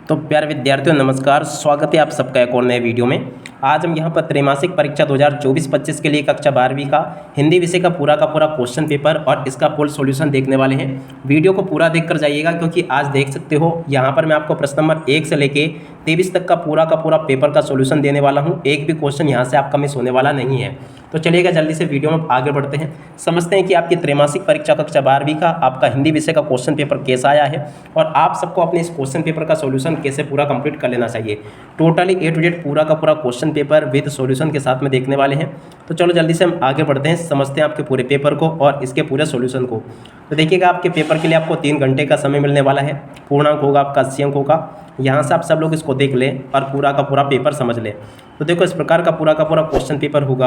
तो प्यारे विद्यार्थियों नमस्कार, स्वागत है आप सबका एक और नए वीडियो में। आज हम यहाँ पर त्रैमासिक परीक्षा 2024-25 के लिए कक्षा 12वीं का हिंदी विषय का पूरा क्वेश्चन पेपर और इसका फुल सॉल्यूशन देखने वाले हैं। वीडियो को पूरा देखकर जाइएगा क्योंकि आज देख सकते हो यहाँ पर मैं आपको प्रश्न नंबर 1 से लेके 23 तक का पूरा पेपर का सॉल्यूशन देने वाला हूँ। एक भी क्वेश्चन यहाँ से आपका मिस होने वाला नहीं है। तो चलिएगा जल्दी से वीडियो में आगे बढ़ते हैं, समझते हैं कि आपकी त्रैमासिक परीक्षा कक्षा 12वीं का आपका हिंदी विषय का क्वेश्चन पेपर कैसा आया है और आप सबको अपने इस क्वेश्चन पेपर का सॉल्यूशन कैसे पूरा कंप्लीट कर लेना चाहिए। टोटली A to Z पूरा क्वेश्चन पेपर विद सॉल्यूशन के साथ में देखने वाले हैं। तो चलो जल्दी से हम आगे बढ़ते हैं, समझते हैं आपके पूरे पेपर को और इसके पूरे सॉल्यूशन को। तो देखिएगा आपके पेपर के लिए आपको 3 घंटे का समय मिलने वाला है। पूर्णांक होगा आपका 80 अंकों का। यहाँ से आप सब लोग इसको देख लें और पूरा पेपर समझ लें। तो देखो इस प्रकार का पूरा क्वेश्चन पेपर होगा।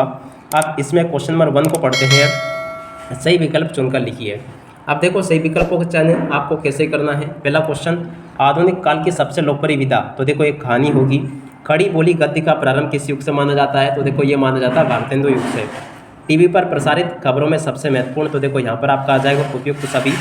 आप इसमें क्वेश्चन नंबर 1 को पढ़ते हैं, सही विकल्प चुनकर लिखिए। अब देखो सही विकल्पों को चयन आपको कैसे करना है। पहला क्वेश्चन, आधुनिक काल की सबसे लोकप्रिय विधा। तो देखो एक कहानी होगी। खड़ी बोली गद्य का प्रारंभ किस युग से माना जाता है। तो देखो ये माना जाता है भारतेंदु युग से। टीवी पर प्रसारित खबरों में सबसे महत्वपूर्ण, तो देखो यहाँ पर आपका आ जाएगा उपयुक्त सभी।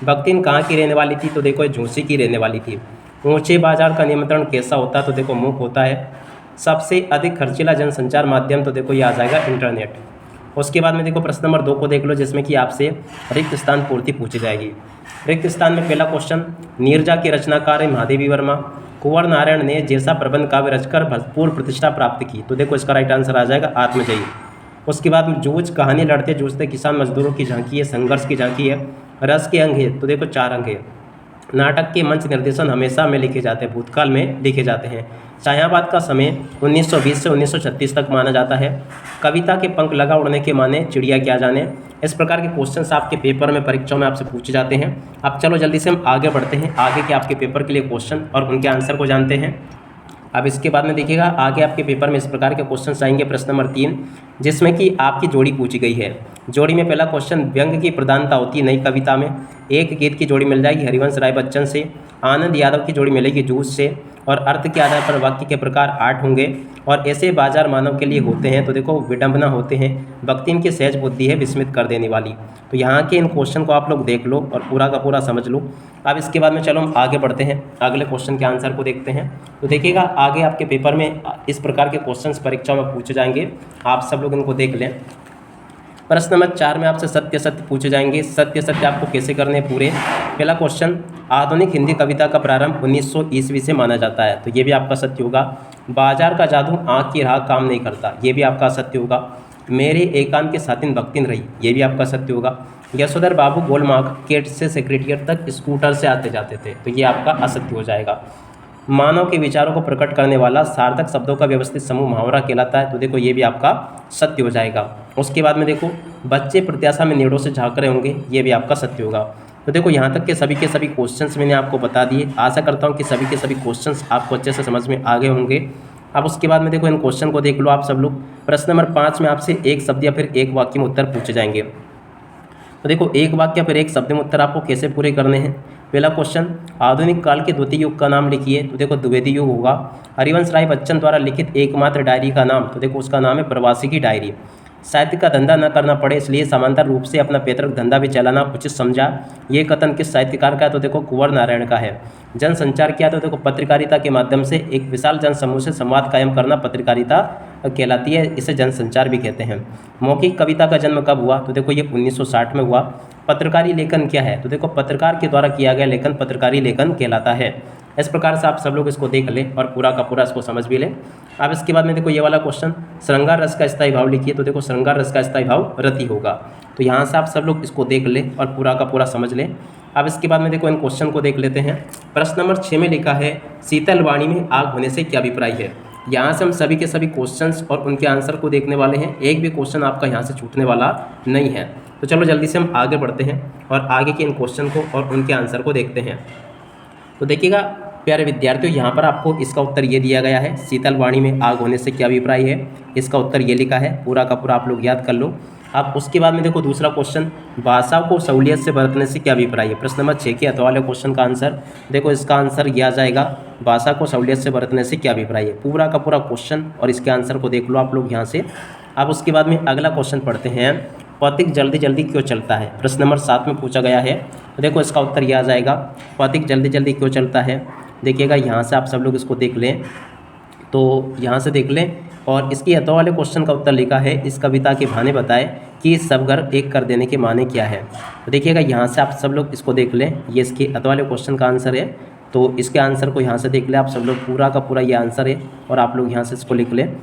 भक्तिन कहाँ की रहने वाली थी। तो देखो ये झूंसी की रहने वाली थी। ऊंचे बाजार का नियंत्रण कैसा होता है। तो देखो मूक होता है। सबसे अधिक खर्चीला जनसंचार माध्यम। तो देखो ये आ जाएगा इंटरनेट। उसके बाद में देखो प्रश्न नंबर 2 को देख लो, जिसमें कि आपसे रिक्त स्थान पूर्ति पूछी जाएगी। रिक्त स्थान में पहला क्वेश्चन, नीरजा के रचनाकार है महादेवी वर्मा। कुंवर नारायण ने जैसा प्रबंध काव्य रचकर भरपूर प्रतिष्ठा प्राप्त की। तो देखो इसका राइट आंसर आ जाएगा आत्मजयी। उसके बाद में जूझ कहानी लड़ते जूझते किसान मजदूरों की झांकी है, संघर्ष की झांकी है। रस के अंग है। तो देखो 4 अंग है। नाटक के मंच निर्देशन हमेशा में लिखे जाते हैं, भूतकाल में लिखे जाते हैं। शाहाबाद का समय 1920 से 1936 तक माना जाता है। कविता के पंख लगा उड़ने के माने चिड़िया क्या जाने। इस प्रकार के क्वेश्चंस आपके पेपर में परीक्षाओं में आपसे पूछे जाते हैं। अब चलो जल्दी से हम आगे बढ़ते हैं, आगे के आपके पेपर के लिए क्वेश्चन और उनके आंसर को जानते हैं। अब इसके बाद में देखिएगा आगे आपके पेपर में इस प्रकार के क्वेश्चन आएंगे। प्रश्न नंबर 3, जिसमें कि आपकी जोड़ी पूछी गई है। जोड़ी में पहला क्वेश्चन, व्यंग की प्रधानता होती है नई कविता में। एक गीत की जोड़ी मिल जाएगी हरिवंश राय बच्चन से। आनंद यादव की जोड़ी मिलेगी जूझ से। और अर्थ के आधार पर वाक्य के प्रकार 8 होंगे। और ऐसे बाजार मानव के लिए होते हैं। तो देखो विडंबना होते हैं। भक्ति इनकी सहज बुद्धि है विस्मित कर देने वाली। तो यहाँ के इन क्वेश्चन को आप लोग देख लो और पूरा का पूरा समझ लो। अब इसके बाद में चलो हम आगे बढ़ते हैं, अगले क्वेश्चन के आंसर को देखते हैं। तो देखिएगा आगे आपके पेपर में इस प्रकार के क्वेश्चंस परीक्षाओं में पूछे जाएंगे, आप सब लोग इनको देख लें। प्रश्न नंबर 4 में आपसे सत्य पूछे जाएंगे। सत्य आपको कैसे करने हैं पूरे। पहला क्वेश्चन, आधुनिक हिंदी कविता का प्रारंभ 1900 ईस्वी से माना जाता है। तो ये भी आपका सत्य होगा। बाजार का जादू आँख की राह काम नहीं करता। ये भी आपका सत्य होगा। मेरे एकांत के साथिन भक्तिन रही। ये भी आपका सत्य होगा। यशोधर बाबू गोलमार्केट से सेक्रेटेरिएट तक स्कूटर से आते जाते थे। तो ये आपका असत्य हो जाएगा। मानव के विचारों को प्रकट करने वाला सार्थक शब्दों का व्यवस्थित समूह मुहावरा कहलाता है। तो देखो ये भी आपका सत्य हो जाएगा। उसके बाद में देखो, बच्चे प्रत्याशा में नेड़ों से झांक रहे होंगे। ये भी आपका सत्य होगा। तो देखो यहाँ तक के सभी क्वेश्चंस मैंने आपको बता दिए। आशा करता हूँ कि सभी के सभी क्वेश्चंस आपको अच्छे से समझ में आ गए होंगे। अब उसके बाद में देखो इन क्वेश्चन को देख लो आप सब लोग। प्रश्न नंबर 5 में आपसे एक शब्द या फिर एक वाक्य में उत्तर पूछे जाएंगे। तो देखो एक वाक्य फिर एक शब्द में उत्तर आपको कैसे पूरे करने हैं। पहला क्वेश्चन, आधुनिक काल के द्वितीय युग का नाम लिखिए। तो देखो द्विवेदी युग होगा। हरिवंश राय बच्चन द्वारा लिखित एकमात्र डायरी का नाम। तो देखो उसका नाम है प्रवासी की डायरी। साहित्य का धंधा न करना पड़े इसलिए समांतर रूप से अपना पैतृक धंधा भी चलाना उचित समझा। ये कथन किस साहित्यकार का है। तो देखो कुंवर नारायण का है। जनसंचार किया। तो देखो पत्रकारिता के माध्यम से एक विशाल जनसमूह से संवाद कायम करना पत्रकारिता कहलाती है, इसे जनसंचार भी कहते हैं। मौखिक कविता का जन्म कब हुआ। तो देखो ये 1960 में हुआ। पत्रकारी लेखन क्या है। तो देखो पत्रकार के द्वारा किया गया लेखन पत्रकारी लेखन कहलाता है। इस प्रकार से आप सब लोग इसको देख लें और पूरा का पूरा इसको समझ भी लें। अब इसके बाद में देखो ये वाला क्वेश्चन, श्रृंगार रस का स्थायी भाव लिखिए। तो देखो श्रृंगार रस का स्थायी भाव रति होगा। तो यहाँ से आप सब लोग इसको देख लें और पूरा का पूरा समझ लें। अब इसके बाद में देखो इन क्वेश्चन को देख लेते हैं। प्रश्न नंबर 6 में लिखा है, शीतल वाणी में आग होने से क्या अभिप्राय है। यहाँ से हम सभी के सभी क्वेश्चंस और उनके आंसर को देखने वाले हैं। एक भी क्वेश्चन आपका यहाँ से छूटने वाला नहीं है। तो चलो जल्दी से हम आगे बढ़ते हैं और आगे के इन क्वेश्चन को और उनके आंसर को देखते हैं। तो देखिएगा प्यारे विद्यार्थियों, यहाँ पर आपको इसका उत्तर ये दिया गया है, शीतल वाणी में आग होने से क्या अभिप्राय है। इसका उत्तर ये लिखा है, पूरा का पूरा आप लोग याद कर लो। अब उसके बाद में देखो दूसरा क्वेश्चन, भाषा को सहूलियत से बरतने से क्या अभिप्राय है। प्रश्न नंबर 6 के अथवा वाले क्वेश्चन का आंसर देखो, इसका आंसर ये आ जाएगा, भाषा को सहूलियत से बरतने से क्या अभिप्राय है। पूरा का पूरा क्वेश्चन और इसके आंसर को देख लो आप लोग यहाँ से। अब उसके बाद में अगला क्वेश्चन पढ़ते हैं, पथिक जल्दी जल्दी क्यों चलता है। प्रश्न नंबर 7 में पूछा गया है। तो देखो इसका उत्तर यह आ जाएगा, पथिक जल्दी जल्दी क्यों चलता है। देखिएगा यहाँ से आप सब लोग इसको देख लें, तो यहाँ से देख लें। और इसकी अतः वाले क्वेश्चन का उत्तर लिखा है, इस कविता के भाने बताए कि सब घर एक कर देने के माने क्या है। तो देखिएगा यहाँ से आप सब लोग इसको देख लें, ये इसके अतः वाले क्वेश्चन का आंसर है। तो इसके आंसर को यहाँ से देख लें आप सब लोग, पूरा का पूरा ये आंसर है और आप लोग यहाँ से इसको लिख लें।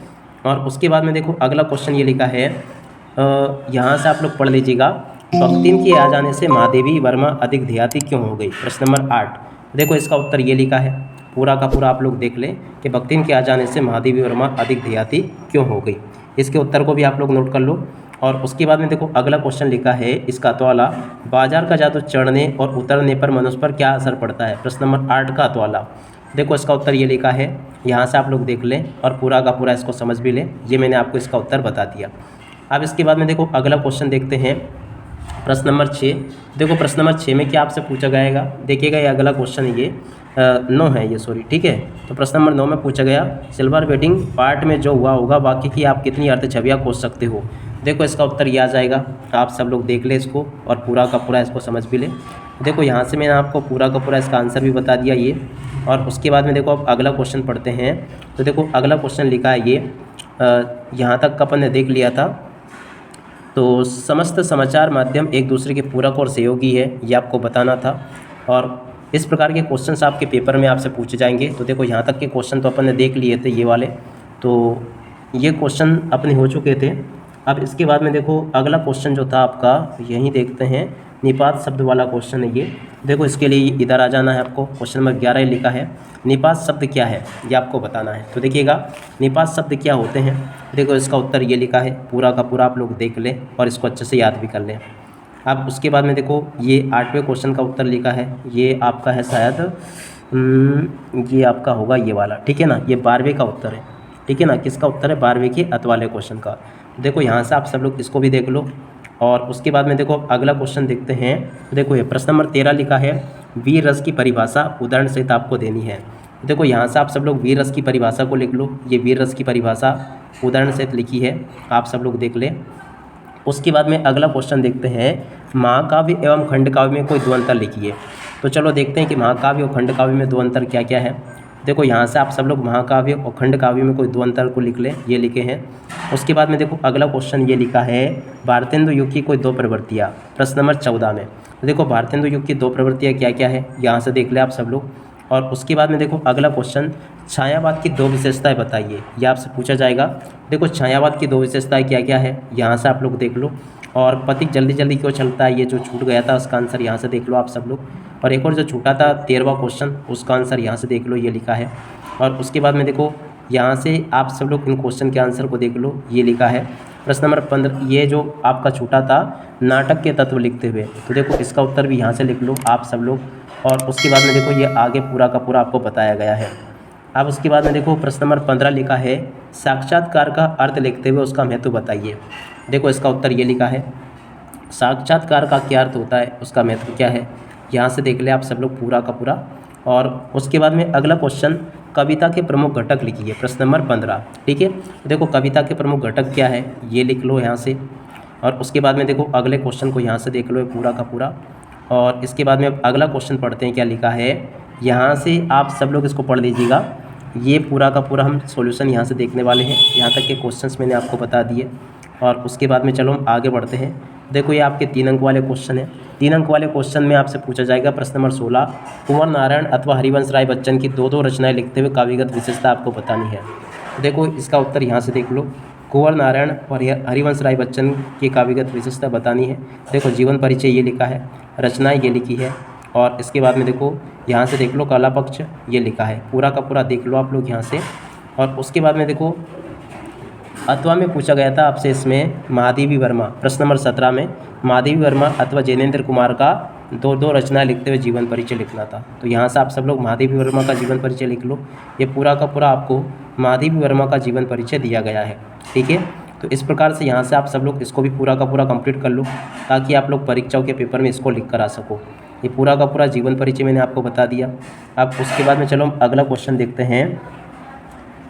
और उसके बाद में देखो अगला क्वेश्चन ये लिखा है, यहाँ से आप लोग पढ़ लीजिएगा, बख्तिन के आ जाने से महादेवी वर्मा अधिक देहाती क्यों हो गई। प्रश्न नंबर 8। देखो इसका उत्तर ये लिखा है, पूरा का पूरा आप लोग देख लें कि बख्तिन के आ जाने से महादेवी वर्मा अधिक देहाती क्यों हो गई। इसके उत्तर को भी आप लोग नोट कर लो। और उसके बाद में देखो अगला क्वेश्चन लिखा है इसका अतवाला, बाजार का जादू चढ़ने और उतरने पर मनुष्य पर क्या असर पड़ता है। प्रश्न नंबर 8 का अतवाला। देखो इसका उत्तर ये लिखा है, यहाँ से आप लोग देख लें और पूरा का पूरा इसको समझ भी लें। ये मैंने आपको इसका उत्तर बता दिया। अब इसके बाद में देखो अगला क्वेश्चन देखते हैं, प्रश्न नंबर 6। देखो प्रश्न नंबर 6 में क्या आपसे पूछा जाएगा, देखिएगा ये अगला क्वेश्चन ये 9 है ये, सॉरी, ठीक है। तो प्रश्न नंबर 9 में पूछा गया, सिल्वर बेटिंग पार्ट में जो हुआ होगा वाक्य की आप कितनी अर्थ छवियाँ खोज सकते हो। देखो इसका उत्तर ये आ जाएगा, आप सब लोग देख लें इसको और पूरा का पूरा इसको समझ भी लें। देखो यहाँ से मैंने आपको पूरा का पूरा इसका आंसर भी बता दिया ये। और उसके बाद में देखो अब अगला क्वेश्चन पढ़ते हैं। तो देखो अगला क्वेश्चन लिखा है ये, यहाँ तक अपन ने देख लिया था। तो समस्त समाचार माध्यम एक दूसरे के पूरक और सहयोगी है, ये आपको बताना था। और इस प्रकार के क्वेश्चंस आपके पेपर में आपसे पूछे जाएंगे। तो देखो यहाँ तक के क्वेश्चन तो अपन ने देख लिए थे ये वाले, तो ये क्वेश्चन अपने हो चुके थे। अब इसके बाद में देखो अगला क्वेश्चन जो था आपका, यहीं देखते हैं, निपात शब्द वाला क्वेश्चन है ये। देखो इसके लिए इधर आ जाना है आपको, क्वेश्चन नंबर 11 लिखा है, निपात शब्द क्या है ये आपको बताना है। तो देखिएगा निपात शब्द क्या होते हैं। देखो इसका उत्तर ये लिखा है, पूरा का पूरा आप लोग देख लें और इसको अच्छे से याद भी कर लें। अब उसके बाद में देखो ये 8वें क्वेश्चन का उत्तर लिखा है, ये आपका है शायद, ये आपका होगा ये वाला, ठीक है ना, ये 12वें का उत्तर है, ठीक है ना। किसका उत्तर है, 12वें के अत वाले क्वेश्चन का। देखो यहाँ से आप सब लोग इसको भी देख लो। और उसके बाद में देखो अगला क्वेश्चन देखते हैं। तो देखो ये प्रश्न नंबर 13 लिखा है, वीर रस की परिभाषा उदाहरण सहित आपको देनी है। देखो यहाँ से आप सब लोग वीर रस की परिभाषा को लिख लो, ये वीर रस की परिभाषा उदाहरण सहित लिखी है, आप सब लोग देख लें। उसके बाद में अगला क्वेश्चन देखते हैं, महाकाव्य एवं खंडकाव्य में कोई दो अंतर लिखिए। तो चलो देखते हैं कि महाकाव्य और खंडकाव्य में दो अंतर क्या क्या है। देखो यहाँ से आप सब लोग महाकाव्य और खंडकाव्य में कोई दो अंतर को लिख लें, ये लिखे हैं। उसके बाद में देखो अगला क्वेश्चन ये लिखा है, भारतेंदु युग की कोई दो प्रवृत्तियाँ। प्रश्न नंबर 14 में देखो भारतेंदु युग की दो प्रवृत्तियाँ क्या क्या है, यहाँ से देख लें आप सब लोग। और उसके बाद में देखो अगला क्वेश्चन, छायावाद की दो विशेषताएं बताइए, ये आपसे पूछा जाएगा। देखो छायावाद की दो विशेषताएं क्या क्या है, यहाँ से आप लोग देख लो। और पथिक जल्दी जल्दी क्यों चलता है, ये जो छूट गया था उसका आंसर यहाँ से देख लो आप सब लोग। और एक और जो छूटा था 13वां क्वेश्चन, उसका आंसर यहाँ से देख लो, ये लिखा है। और उसके बाद में देखो यहाँ से आप सब लोग इन क्वेश्चन के आंसर को देख लो, ये लिखा है। प्रश्न नंबर 15, ये जो आपका छूटा था नाटक के तत्व लिखते हुए, तो देखो इसका उत्तर भी यहाँ से लिख लो आप सब लोग। और उसके बाद में देखो ये आगे पूरा का पूरा आपको बताया गया है। अब उसके बाद में देखो प्रश्न नंबर 15 लिखा है, साक्षात्कार का अर्थ लिखते हुए उसका महत्व बताइए। देखो इसका उत्तर ये लिखा है, साक्षात्कार का क्या अर्थ होता है, उसका महत्व क्या है, यहाँ से देख ले आप सब लोग पूरा का पूरा। और उसके बाद में अगला क्वेश्चन, कविता के प्रमुख घटक लिखिए। प्रश्न नंबर 15, ठीक है। देखो कविता के प्रमुख घटक क्या है, ये लिख लो यहाँ से। और उसके बाद में देखो अगले क्वेश्चन को यहाँ से देख लो पूरा का पूरा। और इसके बाद में अब अगला क्वेश्चन पढ़ते हैं, क्या लिखा है, यहाँ से आप सब लोग इसको पढ़ लीजिएगा। ये पूरा का पूरा हम सॉल्यूशन यहाँ से देखने वाले हैं, यहाँ तक के क्वेश्चंस मैंने आपको बता दिए। और उसके बाद में चलो हम आगे बढ़ते हैं। देखो ये आपके 3 अंक वाले क्वेश्चन है। 3 अंक वाले क्वेश्चन में आपसे पूछा जाएगा प्रश्न नंबर 16, कुंवर नारायण अथवा हरिवंश राय बच्चन की दो रचनाएं लिखते हुए काव्यगत विशेषता आपको बतानी है। देखो इसका उत्तर यहाँ से देख लो, कुंवर नारायण और हरिवंश राय बच्चन की काव्यगत विशेषता बतानी है। देखो जीवन परिचय ये लिखा है, रचनाएं ये लिखी है। और इसके बाद में देखो यहाँ से देख लो कला पक्ष ये लिखा है, पूरा का पूरा देख लो आप लोग यहाँ से। और उसके बाद में देखो अथवा में पूछा गया था आपसे इसमें महादेवी वर्मा, प्रश्न नंबर 17 में महादेवी वर्मा अथवा जैनेन्द्र कुमार का दो रचनाएं लिखते हुए जीवन परिचय लिखना था। तो यहाँ से आप सब लोग महादेवी वर्मा का जीवन परिचय लिख लो, ये पूरा का पूरा आपको महादेवी वर्मा का जीवन परिचय दिया गया है, ठीक है। तो इस प्रकार से यहाँ से आप सब लोग इसको भी पूरा का पूरा कंप्लीट कर लो, ताकि आप लोग परीक्षाओं के पेपर में इसको लिख कर आ सको। ये पूरा का पूरा जीवन परिचय मैंने आपको बता दिया। अब उसके बाद में चलो हम अगला क्वेश्चन देखते हैं।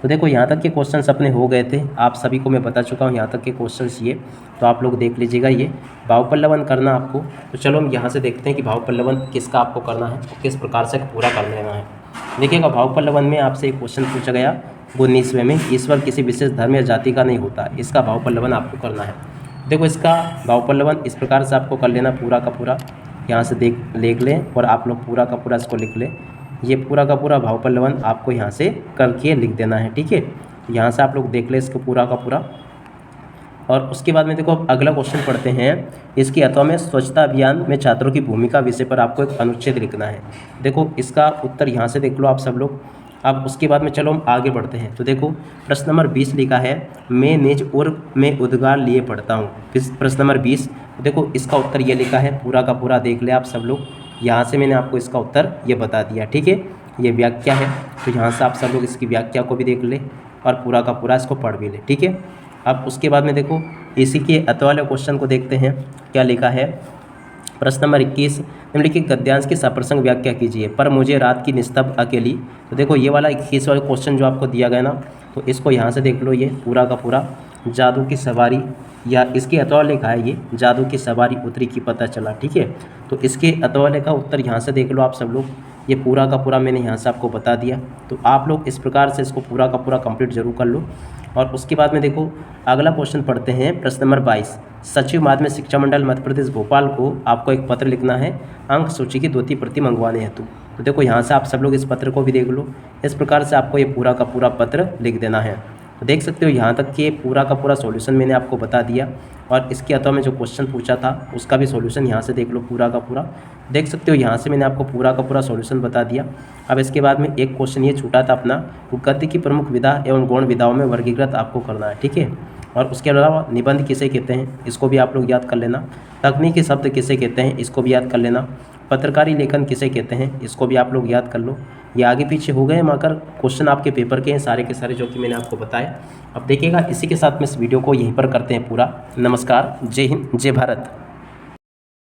तो देखो यहाँ तक के क्वेश्चंस अपने हो गए थे, आप सभी को मैं बता चुका हूँ यहाँ तक के क्वेश्चंस ये, तो आप लोग देख लीजिएगा। ये भाव पल्लवन करना आपको, तो चलो हम यहाँ से देखते हैं कि भाव पल्लवन किसका आपको करना है, किस प्रकार से पूरा कर लेना है। देखिएगा भावपल्लवन में आपसे एक क्वेश्चन पूछा गया 19वें में, ईश्वर किसी विशेष धर्म या जाति का नहीं होता, इसका भावपल्लवन आपको करना है। देखो इसका भावपल्लवन इस प्रकार से आपको कर लेना, पूरा का पूरा यहाँ से देख लें और आप लोग पूरा का पूरा इसको लिख लें। ये पूरा का पूरा भावपल्लवन आपको यहाँ से करके लिख देना है, ठीक है। यहाँ से आप लोग देख लें इसको पूरा का पूरा। और उसके बाद में देखो अब अगला क्वेश्चन पढ़ते हैं। इसकी अथवा में स्वच्छता अभियान में छात्रों की भूमिका विषय पर आपको एक अनुच्छेद लिखना है। देखो इसका उत्तर यहाँ से देख लो आप सब लोग। अब उसके बाद में चलो हम आगे बढ़ते हैं। तो देखो प्रश्न नंबर 20 लिखा है, मैं निज और मैं उद्गार लिए पढ़ता हूँ। प्रश्न नंबर 20, देखो इसका उत्तर ये लिखा है, पूरा का पूरा देख ले आप सब लोग। यहाँ से मैंने आपको इसका उत्तर ये बता दिया, ठीक है। ये व्याख्या है, तो यहाँ से आप सब लोग इसकी व्याख्या को भी देख ले और पूरा का पूरा इसको पढ़ भी ले, ठीक है। अब उसके बाद में देखो इसी के अथवा वाले क्वेश्चन को देखते हैं, क्या लिखा है। प्रश्न नंबर 21, निम्नलिखित गद्यांश की सप्रसंग व्याख्या कीजिए। पर मुझे रात की निस्तब्ध अकेली। तो देखो ये वाला 21 वाला क्वेश्चन जो आपको दिया गया ना, तो इसको यहाँ से देख लो, ये पूरा का पूरा जादू की सवारी, या इसके अथवा लिखा है ये जादू की सवारी उतरी की पता चला, ठीक है। तो इसके अथवा का उत्तर यहाँ से देख लो आप सब लोग। ये पूरा का पूरा मैंने यहाँ से आपको बता दिया। तो आप लोग इस प्रकार से इसको पूरा का पूरा कंप्लीट जरूर कर लो। और उसके बाद में देखो अगला क्वेश्चन पढ़ते हैं। प्रश्न नंबर 22, सचिव माध्यमिक शिक्षा मंडल मध्य प्रदेश भोपाल को आपको एक पत्र लिखना है अंक सूची की 2 प्रति मंगवाने हेतु। तो देखो यहाँ से आप सब लोग इस पत्र को भी देख लो। इस प्रकार से आपको ये पूरा का पूरा पत्र लिख देना है। तो देख सकते हो यहाँ तक कि पूरा का पूरा सॉल्यूशन मैंने आपको बता दिया। और इसके अथवा में जो क्वेश्चन पूछा था उसका भी सॉल्यूशन यहाँ से देख लो, पूरा का पूरा देख सकते हो। यहाँ से मैंने आपको पूरा का पूरा सॉल्यूशन बता दिया। अब इसके बाद में एक क्वेश्चन ये छूटा था अपना, वो गद्य की प्रमुख विधा एवं गौण विधाओं में वर्गीकृत आपको करना है, ठीक है। और उसके अलावा निबंध किसे कहते हैं, इसको भी आप लोग याद कर लेना। तकनीकी शब्द किसे कहते हैं, इसको भी याद कर लेना। पत्रकारी लेखन किसे कहते हैं, इसको भी आप लोग याद कर लो। ये आगे पीछे हो गए मगर क्वेश्चन आपके पेपर के हैं सारे के सारे, जो कि मैंने आपको बताए। अब देखिएगा इसी के साथ में इस वीडियो को यहीं पर करते हैं पूरा। नमस्कार, जय हिंद, जय भारत।